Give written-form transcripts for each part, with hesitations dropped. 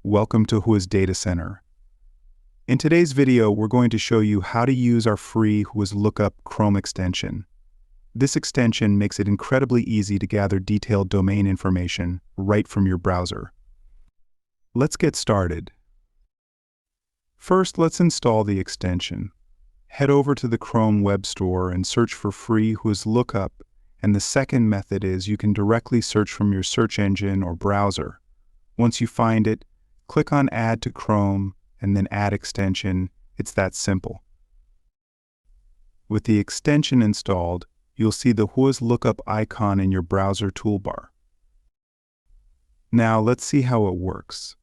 Welcome to Whois Data Center. In today's video, we're going to show you how to use our free Whois Lookup Chrome extension. This extension makes it incredibly easy to gather detailed domain information right from your browser. Let's get started. First, let's install the extension. Head over to the Chrome Web Store and search for free Whois Lookup, and the second method is you can directly search from your search engine or browser. Once you find it, click on Add to Chrome and then Add Extension. It's that simple. With the extension installed, you'll see the Whois Lookup icon in your browser toolbar. Now let's see how it works.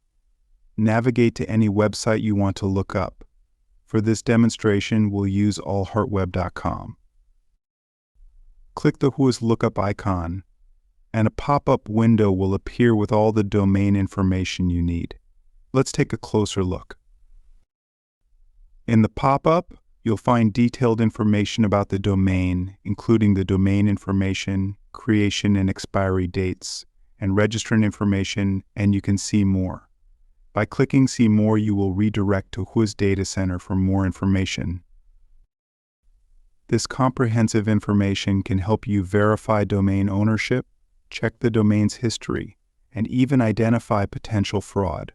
Navigate to any website you want to look up. For this demonstration, we'll use allheartweb.com. Click the Whois Lookup icon, and a pop-up window will appear with all the domain information you need. Let's take a closer look. In the pop-up, you'll find detailed information about the domain, including the domain information, creation and expiry dates, and registrant information, and you can see more. By clicking See More, you will redirect to Whois Data Center for more information. This comprehensive information can help you verify domain ownership, check the domain's history, and even identify potential fraud.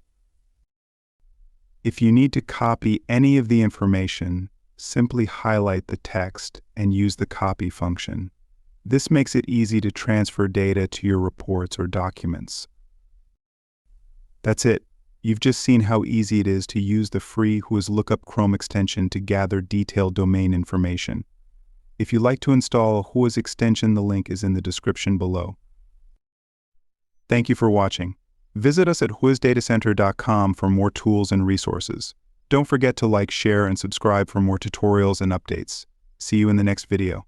If you need to copy any of the information, simply highlight the text and use the copy function. This makes it easy to transfer data to your reports or documents. That's it. You've just seen how easy it is to use the free Whois Lookup Chrome extension to gather detailed domain information. If you'd like to install a Whois extension, the link is in the description below. Thank you for watching. Visit us at whoisdatacenter.com for more tools and resources. Don't forget to like, share, and subscribe for more tutorials and updates. See you in the next video.